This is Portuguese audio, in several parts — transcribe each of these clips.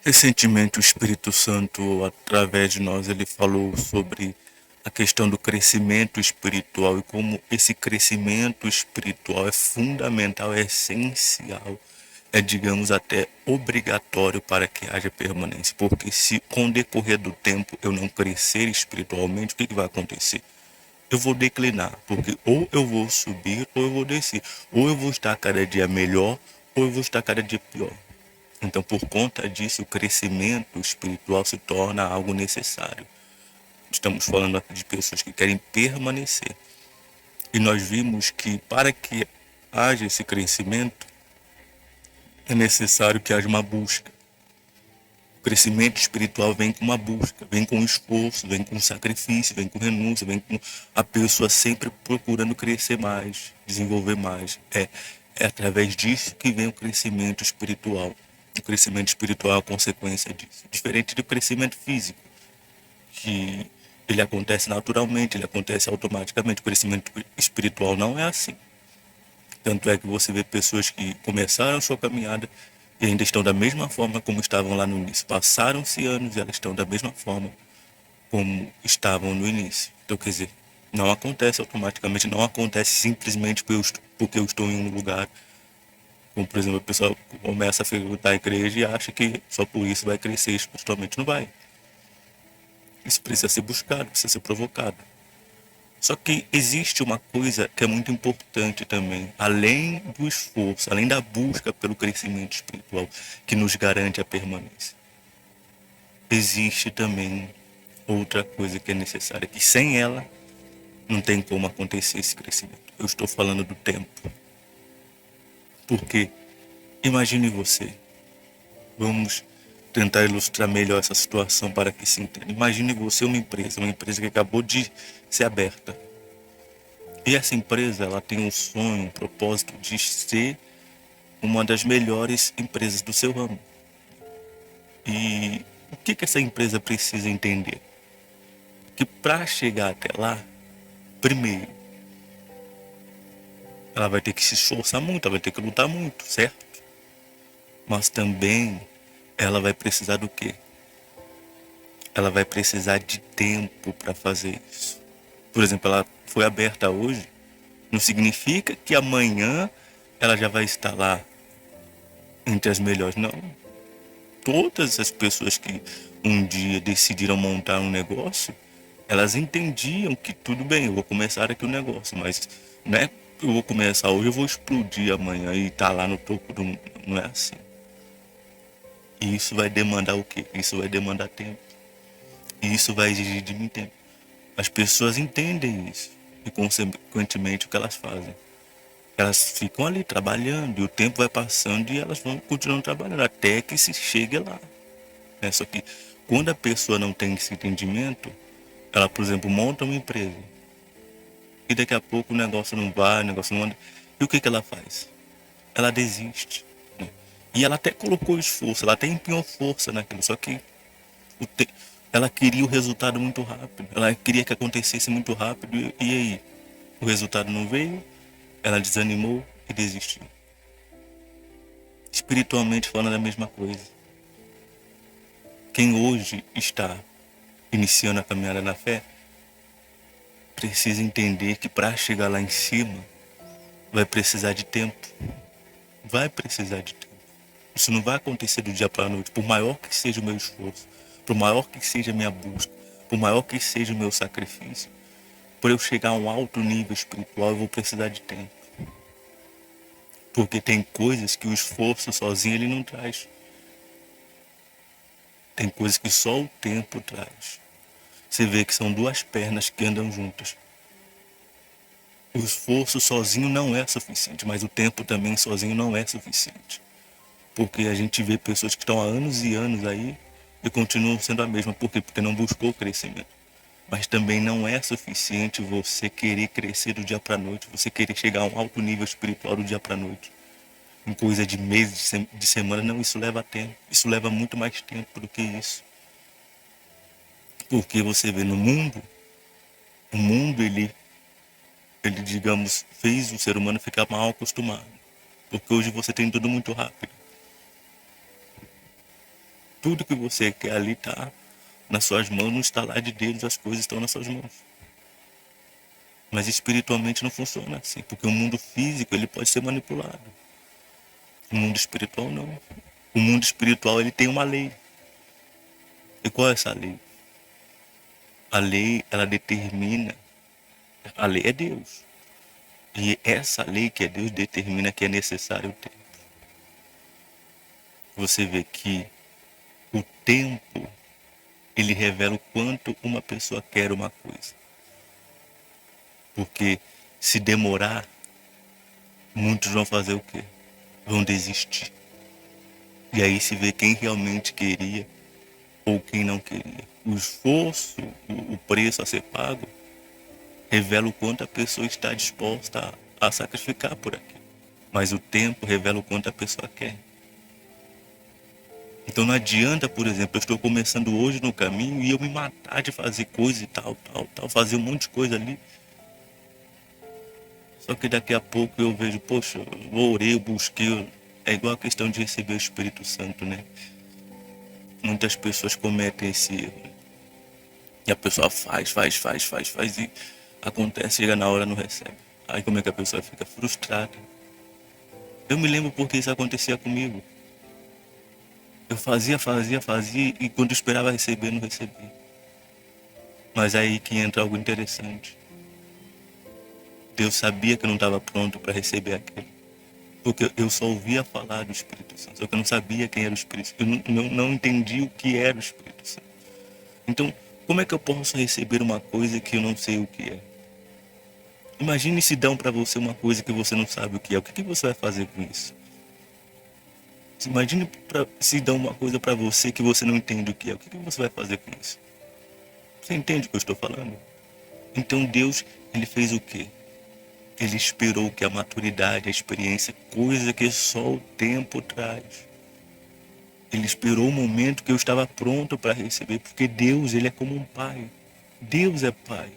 Recentemente, o Espírito Santo, através de nós, ele falou sobre a questão do crescimento espiritual e como esse crescimento espiritual é fundamental, é essencial, é, digamos, até obrigatório para que haja permanência. Porque se com o decorrer do tempo eu não crescer espiritualmente, o que vai acontecer? Eu vou declinar, porque ou eu vou subir ou eu vou descer. Ou eu vou estar cada dia melhor ou eu vou estar cada dia pior. Então, por conta disso, o crescimento espiritual se torna algo necessário. Estamos falando aqui de pessoas que querem permanecer. E nós vimos que para que haja esse crescimento, é necessário que haja uma busca. O crescimento espiritual vem com uma busca, vem com esforço, vem com sacrifício, vem com renúncia, vem com a pessoa sempre procurando crescer mais, desenvolver mais. É através disso que vem o crescimento espiritual. O crescimento espiritual é a consequência disso. Diferente do crescimento físico, que ele acontece naturalmente, ele acontece automaticamente. O crescimento espiritual não é assim. Tanto é que você vê pessoas que começaram sua caminhada e ainda estão da mesma forma como estavam lá no início. Passaram-se anos e elas estão da mesma forma como estavam no início. Então, quer dizer, não acontece automaticamente, não acontece simplesmente porque eu estou em um lugar. Como, por exemplo, a pessoa começa a frequentar a igreja e acha que só por isso vai crescer espiritualmente. Não vai. Isso precisa ser buscado, precisa ser provocado. Só que existe uma coisa que é muito importante também, além do esforço, além da busca pelo crescimento espiritual, que nos garante a permanência. Existe também outra coisa que é necessária, que sem ela não tem como acontecer esse crescimento. Eu estou falando do tempo. Porque imagine você, vamos tentar ilustrar melhor essa situação para que se entenda. Imagine você uma empresa que acabou de ser aberta. E essa empresa, ela tem um sonho, um propósito de ser uma das melhores empresas do seu ramo. E o que essa empresa precisa entender? Que para chegar até lá, primeiro, ela vai ter que se esforçar muito, ela vai ter que lutar muito, certo? Mas também ela vai precisar do quê? Ela vai precisar de tempo para fazer isso. Por exemplo, ela foi aberta hoje, não significa que amanhã ela já vai estar lá entre as melhores, não. Todas as pessoas que um dia decidiram montar um negócio, elas entendiam que tudo bem, eu vou começar aqui o negócio, mas né, eu vou começar hoje, eu vou explodir amanhã e tá lá no topo do... Não é assim. E isso vai demandar o quê? Isso vai demandar tempo. E isso vai exigir de mim tempo. As pessoas entendem isso. E consequentemente o que elas fazem? Elas ficam ali trabalhando e o tempo vai passando e elas vão continuando trabalhando até que se chegue lá. Só que quando a pessoa não tem esse entendimento, ela, por exemplo, monta uma empresa e daqui a pouco o negócio não vai, o negócio não anda. E o que ela faz? Ela desiste. Né? E ela até colocou esforço, ela até empenhou força naquilo, só que ela queria o resultado muito rápido, ela queria que acontecesse muito rápido e aí? O resultado não veio, ela desanimou e desistiu. Espiritualmente falando, é a mesma coisa. Quem hoje está iniciando a caminhada na fé precisa entender que para chegar lá em cima vai precisar de tempo. Vai precisar de tempo. Isso não vai acontecer do dia para a noite, por maior que seja o meu esforço, por maior que seja a minha busca, por maior que seja o meu sacrifício. Para eu chegar a um alto nível espiritual, eu vou precisar de tempo. Porque tem coisas que o esforço sozinho ele não traz. Tem coisas que só o tempo traz. Você vê que são duas pernas que andam juntas. O esforço sozinho não é suficiente, mas o tempo também sozinho não é suficiente. Porque a gente vê pessoas que estão há anos e anos aí e continuam sendo a mesma. Por quê? Porque não buscou crescimento. Mas também não é suficiente você querer crescer do dia para a noite, você querer chegar a um alto nível espiritual do dia para a noite. Em coisa de meses, de semana, não, isso leva tempo. Isso leva muito mais tempo do que isso. Porque você vê no mundo, o mundo ele digamos, fez o ser humano ficar mal acostumado. Porque hoje você tem tudo muito rápido. Tudo que você quer ali está nas suas mãos, no estalar de dedos as coisas estão nas suas mãos. Mas espiritualmente não funciona assim, porque o mundo físico ele pode ser manipulado. O mundo espiritual não. O mundo espiritual ele tem uma lei. E qual é essa lei? A lei, ela determina, a lei é Deus. E essa lei que é Deus determina que é necessário o tempo. Você vê que o tempo, ele revela o quanto uma pessoa quer uma coisa. Porque se demorar, muitos vão fazer o quê? Vão desistir. E aí se vê quem realmente queria ou quem não queria. O esforço, o preço a ser pago, revela o quanto a pessoa está disposta a sacrificar por aquilo. Mas o tempo revela o quanto a pessoa quer. Então não adianta, por exemplo, eu estou começando hoje no caminho e eu me matar de fazer coisa e tal, fazer um monte de coisa ali. Só que daqui a pouco eu vejo, poxa, eu orei, eu busquei. É igual a questão de receber o Espírito Santo, né? Muitas pessoas cometem esse erro. E a pessoa faz e acontece, chega na hora não recebe. Aí como é que a pessoa fica frustrada? Eu me lembro porque isso acontecia comigo. Eu fazia e quando eu esperava receber, não recebia. Mas aí que entra algo interessante. Deus sabia que eu não estava pronto para receber aquilo. Porque eu só ouvia falar do Espírito Santo, só que eu não sabia quem era o Espírito Santo. Eu não entendi o que era o Espírito Santo. Então, como é que eu posso receber uma coisa que eu não sei o que é? Imagine se dão para você uma coisa que você não sabe o que é. O que você vai fazer com isso? Imagine se dão uma coisa para você que você não entende o que é. O que você vai fazer com isso? Você entende o que eu estou falando? Então Deus, ele fez o quê? Ele esperou que a maturidade, a experiência, coisa que só o tempo traz. Ele esperou o momento que eu estava pronto para receber, porque Deus, ele é como um pai. Deus é pai.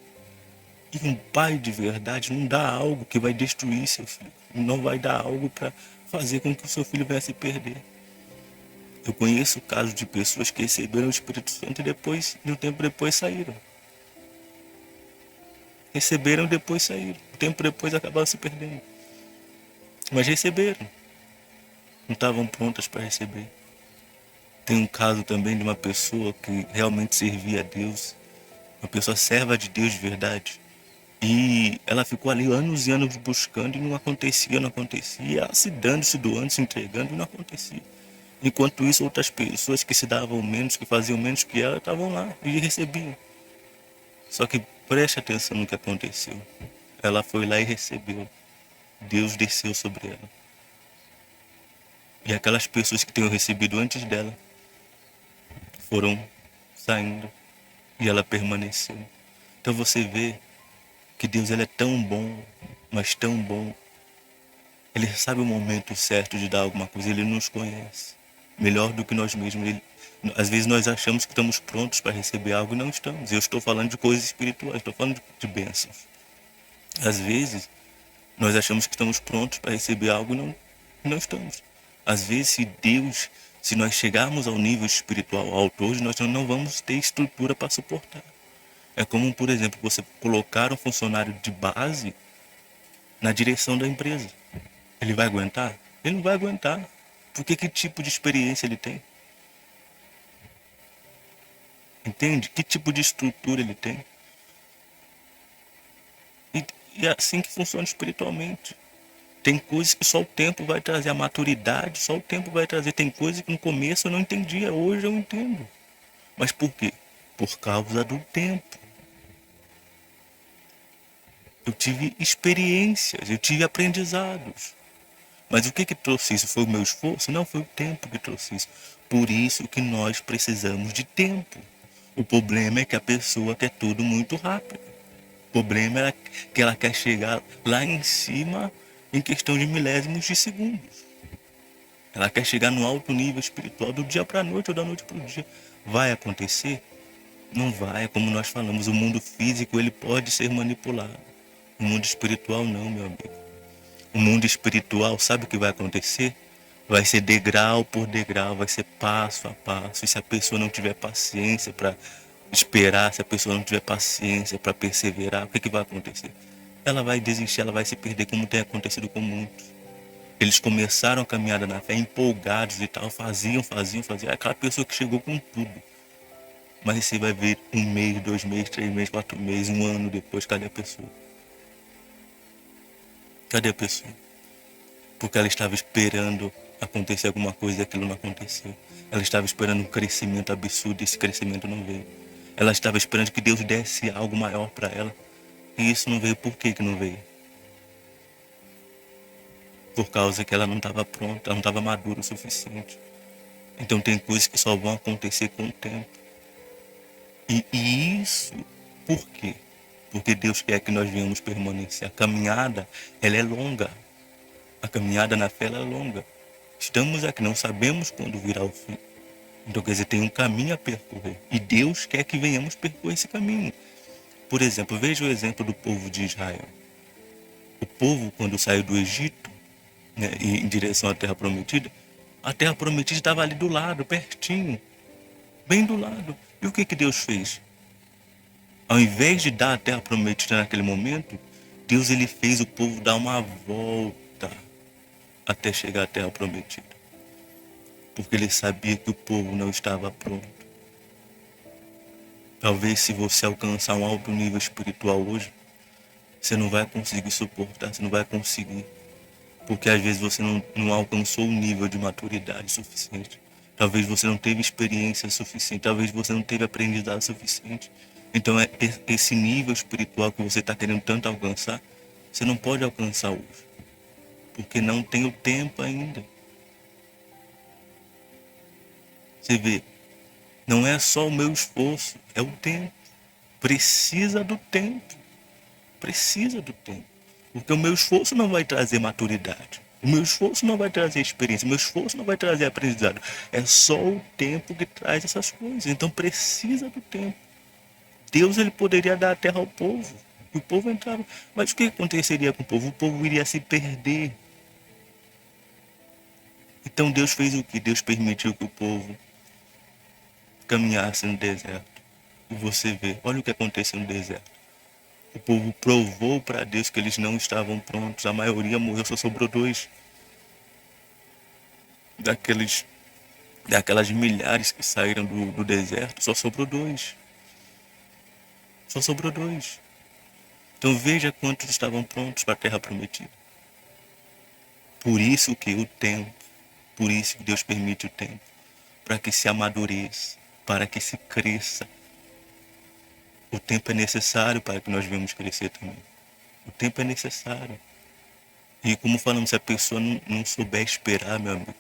E um pai de verdade não dá algo que vai destruir seu filho. Não vai dar algo para fazer com que o seu filho venha se perder. Eu conheço casos de pessoas que receberam o Espírito Santo e depois, de um tempo depois, saíram. Receberam e depois saíram. Um tempo depois acabaram se perdendo. Mas receberam. Não estavam prontas para receber. Tem um caso também de uma pessoa que realmente servia a Deus. Uma pessoa serva de Deus de verdade. E ela ficou ali anos e anos buscando e não acontecia, não acontecia. Ela se dando, se doando, se entregando e não acontecia. Enquanto isso, outras pessoas que se davam menos, que faziam menos que ela, estavam lá e recebiam. Só que preste atenção no que aconteceu. Ela foi lá e recebeu. Deus desceu sobre ela. E aquelas pessoas que tinham recebido antes dela foram saindo e ela permaneceu. Então você vê que Deus ele é tão bom, mas tão bom. Ele sabe o momento certo de dar alguma coisa, ele nos conhece melhor do que nós mesmos. Às vezes nós achamos que estamos prontos para receber algo e não estamos. Eu estou falando de coisas espirituais, estou falando de bênçãos. Às vezes nós achamos que estamos prontos para receber algo e não estamos. Às vezes se nós chegarmos ao nível espiritual alto hoje, nós não vamos ter estrutura para suportar. É como, por exemplo, você colocar um funcionário de base na direção da empresa. Ele vai aguentar? Ele não vai aguentar. Porque que tipo de experiência ele tem? Entende? Que tipo de estrutura ele tem? E é assim que funciona espiritualmente. Tem coisas que só o tempo vai trazer, a maturidade só o tempo vai trazer. Tem coisas que no começo eu não entendia, hoje eu entendo. Mas por quê? Por causa do tempo. Eu tive experiências, eu tive aprendizados. Mas o que trouxe isso? Foi o meu esforço? Não, foi o tempo que trouxe isso. Por isso que nós precisamos de tempo. O problema é que a pessoa quer tudo muito rápido. O problema é que ela quer chegar lá em cima em questão de milésimos de segundos. Ela quer chegar no alto nível espiritual do dia para a noite ou da noite para o dia. Vai acontecer? Não vai, como nós falamos, o mundo físico ele pode ser manipulado. O mundo espiritual não, meu amigo. O mundo espiritual, sabe o que vai acontecer? Vai ser degrau por degrau, vai ser passo a passo. E se a pessoa não tiver paciência para esperar, se a pessoa não tiver paciência para perseverar, o que vai acontecer? Ela vai desistir, ela vai se perder, como tem acontecido com muitos. Eles começaram a caminhada na fé empolgados e tal, faziam. Aquela pessoa que chegou com tudo. Mas você vai ver 1 mês, 2 meses, 3 meses, 4 meses, 1 ano depois, cadê a pessoa? Cadê a pessoa? Porque ela estava esperando acontecer alguma coisa e aquilo não aconteceu. Ela estava esperando um crescimento absurdo e esse crescimento não veio. Ela estava esperando que Deus desse algo maior para ela e isso não veio. Por que não veio? Por causa que ela não estava pronta, ela não estava madura o suficiente. Então tem coisas que só vão acontecer com o tempo. E isso, por quê? Porque Deus quer que nós venhamos permanecer. A caminhada, ela é longa. A caminhada na fé, ela é longa. Estamos aqui, não sabemos quando virá o fim. Então, quer dizer, tem um caminho a percorrer. E Deus quer que venhamos percorrer esse caminho. Por exemplo, veja o exemplo do povo de Israel. O povo, quando saiu do Egito, né, em direção à Terra Prometida, a Terra Prometida estava ali do lado, pertinho, bem do lado. E o que Deus fez? Ao invés de dar a Terra Prometida naquele momento, Deus ele fez o povo dar uma volta até chegar à Terra Prometida. Porque ele sabia que o povo não estava pronto. Talvez se você alcançar um alto nível espiritual hoje, você não vai conseguir suportar, você não vai conseguir. Porque às vezes você não alcançou o nível de maturidade suficiente. Talvez você não teve experiência suficiente, talvez você não teve aprendizado suficiente. Então esse nível espiritual que você está querendo tanto alcançar, você não pode alcançar hoje. Porque não tem o tempo ainda. Você vê, não é só o meu esforço, é o tempo. Precisa do tempo. Precisa do tempo. Porque o meu esforço não vai trazer maturidade. O meu esforço não vai trazer experiência. O meu esforço não vai trazer aprendizado. É só o tempo que traz essas coisas. Então precisa do tempo. Deus ele poderia dar a terra ao povo. E o povo entrava. Mas o que aconteceria com o povo? O povo iria se perder. Então Deus fez o que? Deus permitiu que o povo caminhasse no deserto. E você vê, olha o que aconteceu no deserto. O povo provou para Deus que eles não estavam prontos. A maioria morreu, só sobrou 2. Daquelas milhares que saíram do deserto, só sobrou 2. Só sobrou 2. Então veja quantos estavam prontos para a terra prometida. Por isso que o tempo, por isso que Deus permite o tempo, para que se amadureça, para que se cresça. O tempo é necessário para que nós venhamos crescer também. O tempo é necessário. E como falamos, se a pessoa não souber esperar, meu amigo,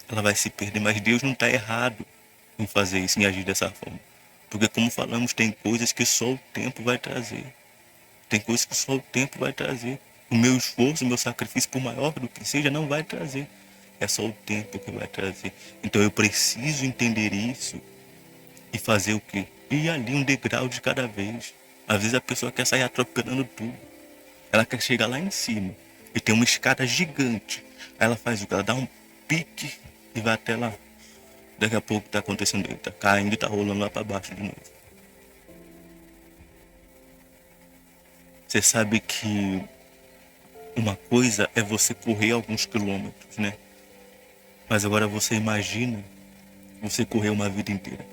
ela vai se perder. Mas Deus não está errado em fazer isso, em agir dessa forma. Porque como falamos, tem coisas que só o tempo vai trazer. Tem coisas que só o tempo vai trazer. O meu esforço, o meu sacrifício, por maior do que seja, não vai trazer. É só o tempo que vai trazer. Então eu preciso entender isso e fazer o quê? Ir ali um degrau de cada vez. Às vezes a pessoa quer sair atropelando tudo. Ela quer chegar lá em cima. E tem uma escada gigante. Aí ela faz o que? Ela dá um pique e vai até lá. Daqui a pouco tá acontecendo, tá caindo e tá rolando lá para baixo de novo. Você sabe que uma coisa é você correr alguns quilômetros, né? Mas agora você imagina você correr uma vida inteira.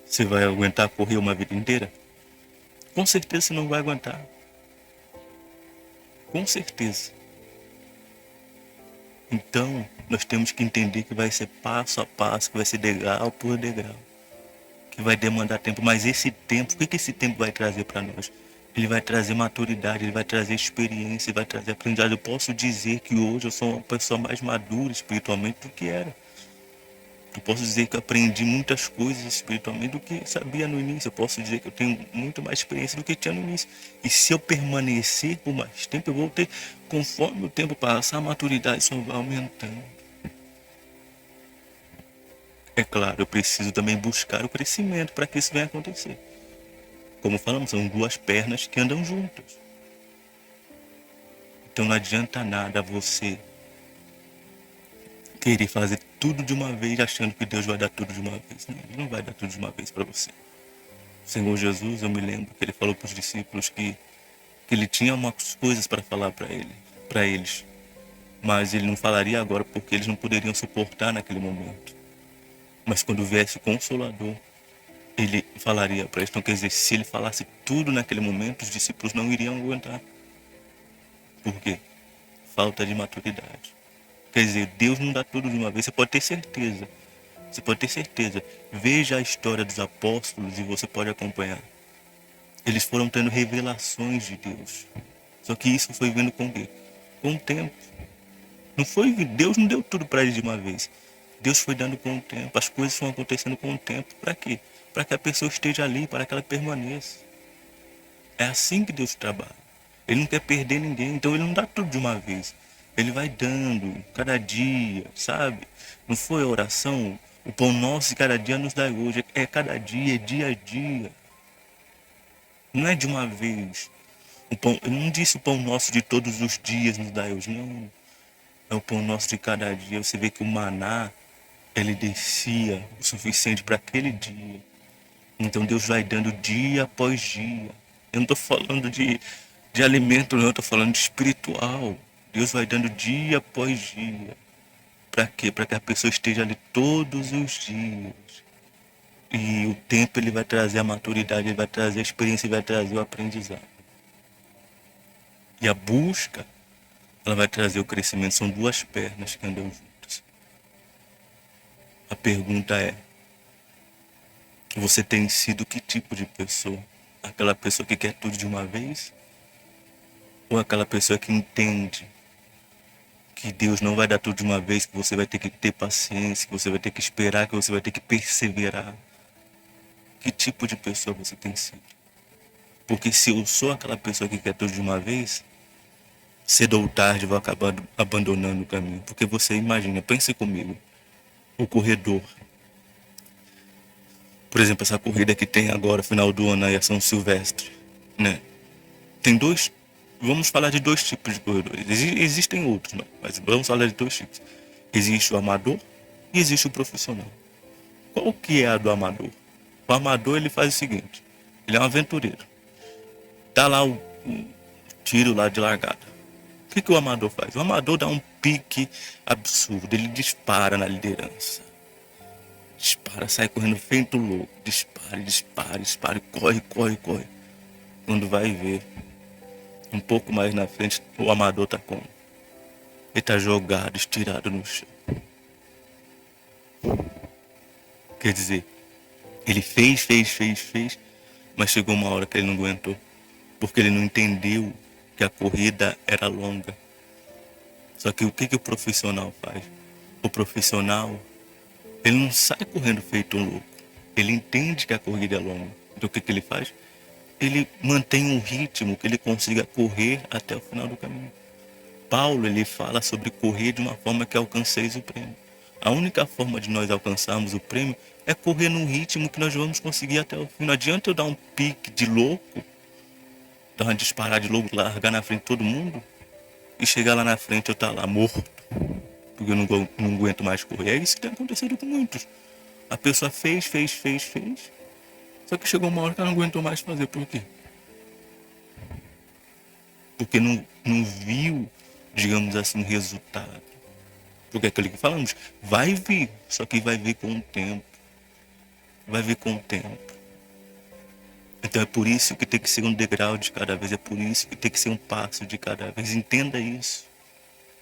Você vai aguentar correr uma vida inteira? Com certeza você não vai aguentar. Com certeza. Então, nós temos que entender que vai ser passo a passo, que vai ser degrau por degrau. Que vai demandar tempo, mas esse tempo, o que esse tempo vai trazer para nós? Ele vai trazer maturidade, ele vai trazer experiência, ele vai trazer aprendizado. Eu posso dizer que hoje eu sou uma pessoa mais madura espiritualmente do que era. Eu posso dizer que eu aprendi muitas coisas espiritualmente do que sabia no início. Eu posso dizer que eu tenho muito mais experiência do que tinha no início. E se eu permanecer por mais tempo, eu vou ter, conforme o tempo passar, a maturidade só vai aumentando. É claro, eu preciso também buscar o crescimento para que isso venha acontecer. Como falamos, são 2 pernas que andam juntas. Então não adianta nada você querer fazer tudo de uma vez achando que Deus vai dar tudo de uma vez. Não, Ele não vai dar tudo de uma vez para você. O Senhor Jesus, eu me lembro que Ele falou para os discípulos que Ele tinha umas coisas para falar para eles, mas Ele não falaria agora porque eles não poderiam suportar naquele momento. Mas quando viesse o Consolador, Ele falaria para eles. Então quer dizer, se Ele falasse tudo naquele momento, os discípulos não iriam aguentar. Por quê? Falta de maturidade. Quer dizer, Deus não dá tudo de uma vez, você pode ter certeza. Você pode ter certeza. Veja a história dos apóstolos e você pode acompanhar. Eles foram tendo revelações de Deus. Só que isso foi vindo com o quê? Com o tempo. Não foi, Deus não deu tudo para eles de uma vez. Deus foi dando com o tempo. As coisas foram acontecendo com o tempo. Para quê? Para que a pessoa esteja ali, para que ela permaneça. É assim que Deus trabalha. Ele não quer perder ninguém, então ele não dá tudo de uma vez. Ele vai dando, cada dia, sabe? Não foi a oração? O pão nosso de cada dia nos dá hoje. É cada dia, é dia a dia. Não é de uma vez. O pão, ele não disse o pão nosso de todos os dias nos dá hoje, não. É o pão nosso de cada dia. Você vê que o maná, ele descia o suficiente para aquele dia. Então Deus vai dando dia após dia. Eu não estou falando de alimento, não, eu estou falando de espiritual. Deus vai dando dia após dia. Para quê? Para que a pessoa esteja ali todos os dias. E o tempo ele vai trazer a maturidade, ele vai trazer a experiência, ele vai trazer o aprendizado. E a busca, ela vai trazer o crescimento. São duas pernas que andam juntas. A pergunta é: você tem sido que tipo de pessoa? Aquela pessoa que quer tudo de uma vez? Ou aquela pessoa que entende que Deus não vai dar tudo de uma vez, que você vai ter que ter paciência, que você vai ter que esperar, que você vai ter que perseverar? Que tipo de pessoa você tem sido? Porque se eu sou aquela pessoa que quer tudo de uma vez, cedo ou tarde eu vou acabar abandonando o caminho. Porque você imagina, pense comigo, o corredor. Por exemplo, essa corrida que tem agora, final do ano, aí a São Silvestre, né? Tem dois, vamos falar de dois tipos de corredores. Existem outros, né? Mas vamos falar de dois tipos. Existe o amador e existe o profissional. Qual que é a do amador? O amador, ele faz o seguinte, ele é um aventureiro. Tá lá o tiro lá de largada. O que o amador faz? O amador dá um pique absurdo, ele dispara na liderança. Dispara, sai correndo feito louco. Dispara, dispara, dispara, corre, corre, corre. Quando vai ver, um pouco mais na frente, o amador tá como? Ele tá jogado, estirado no chão. Quer dizer, ele fez, mas chegou uma hora que ele não aguentou. Porque ele não entendeu que a corrida era longa. Só que o que o profissional faz? O profissional, ele não sai correndo feito um louco. Ele entende que a corrida é longa. Então o que ele faz? Ele mantém um ritmo que ele consiga correr até o final do caminho. Paulo, ele fala sobre correr de uma forma que alcanceis o prêmio. A única forma de nós alcançarmos o prêmio é correr num ritmo que nós vamos conseguir até o fim. Não adianta eu dar um pique de louco, dar uma disparada de louco, largar na frente de todo mundo e chegar lá na frente eu estar lá morto, porque eu não aguento mais correr. É isso que tem acontecido com muitos. A pessoa fez, só que chegou uma hora que ela não aguentou mais fazer. Por quê? Porque não viu, digamos assim, resultado. Porque é aquilo que falamos, vai vir, só que vai vir com o tempo. Vai vir com o tempo. Então é por isso que tem que ser um degrau de cada vez, é por isso que tem que ser um passo de cada vez. Entenda isso.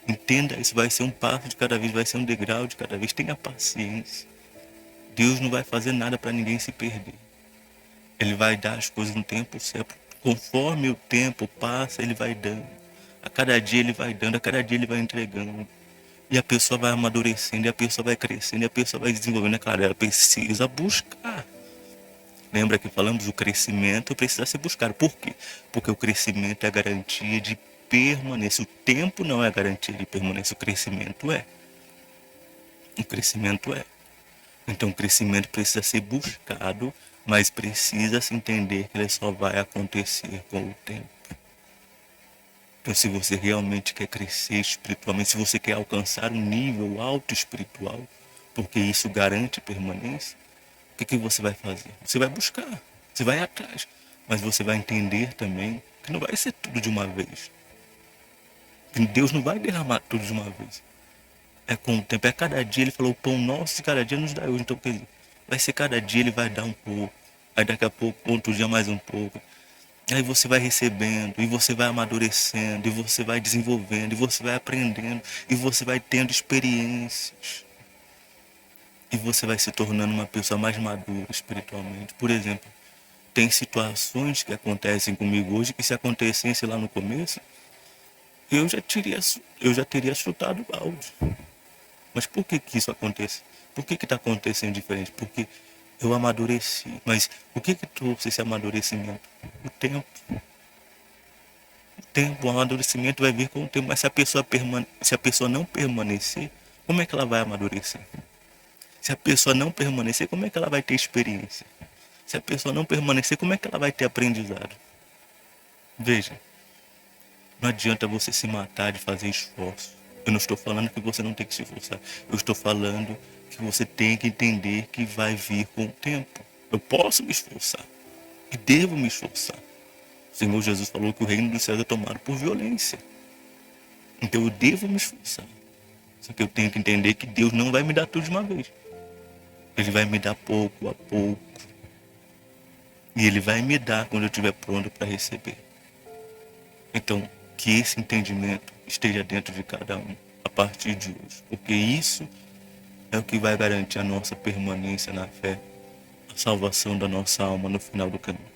Entenda isso, vai ser um passo de cada vez, vai ser um degrau de cada vez. Tenha paciência. Deus não vai fazer nada para ninguém se perder. Ele vai dar as coisas no tempo certo. Conforme o tempo passa, ele vai dando. A cada dia ele vai dando, a cada dia ele vai entregando. E a pessoa vai amadurecendo, e a pessoa vai crescendo, e a pessoa vai desenvolvendo. É claro, ela precisa buscar. Lembra que falamos, o crescimento precisa ser buscado. Por quê? Porque o crescimento é a garantia de permanência. O tempo não é a garantia de permanência, o crescimento é. O crescimento é. Então o crescimento precisa ser buscado, mas precisa se entender que ele só vai acontecer com o tempo. Então, se você realmente quer crescer espiritualmente, se você quer alcançar um nível alto espiritual, porque isso garante permanência, o que você vai fazer? Você vai buscar, você vai atrás, mas você vai entender também que não vai ser tudo de uma vez. Que Deus não vai derramar tudo de uma vez. É com o tempo, é cada dia. Ele falou: o pão nosso de cada dia nos dá hoje. Então, quer dizer, vai ser cada dia, ele vai dar um pouco. Aí daqui a pouco, outro dia mais um pouco. Aí você vai recebendo, e você vai amadurecendo, e você vai desenvolvendo, e você vai aprendendo, e você vai tendo experiências. E você vai se tornando uma pessoa mais madura espiritualmente. Por exemplo, tem situações que acontecem comigo hoje que, se acontecesse lá no começo, eu já teria chutado o balde. Mas por que isso acontece? Por que está acontecendo diferente? Porque eu amadureci. Mas o que trouxe esse amadurecimento? O tempo. O tempo, o amadurecimento vai vir com o tempo. Mas se a pessoa não permanecer, como é que ela vai amadurecer? Se a pessoa não permanecer, como é que ela vai ter experiência? Se a pessoa não permanecer, como é que ela vai ter aprendizado? Veja, não adianta você se matar de fazer esforço. Eu não estou falando que você não tem que se esforçar. Eu estou falando que você tem que entender que vai vir com o tempo. Eu posso me esforçar e devo me esforçar. O Senhor Jesus falou que o reino dos céus é tomado por violência. Então eu devo me esforçar. Só que eu tenho que entender que Deus não vai me dar tudo de uma vez. Ele vai me dar pouco a pouco. E Ele vai me dar quando eu estiver pronto para receber. Então, que esse entendimento esteja dentro de cada um a partir de hoje. Porque isso é o que vai garantir a nossa permanência na fé, a salvação da nossa alma no final do caminho.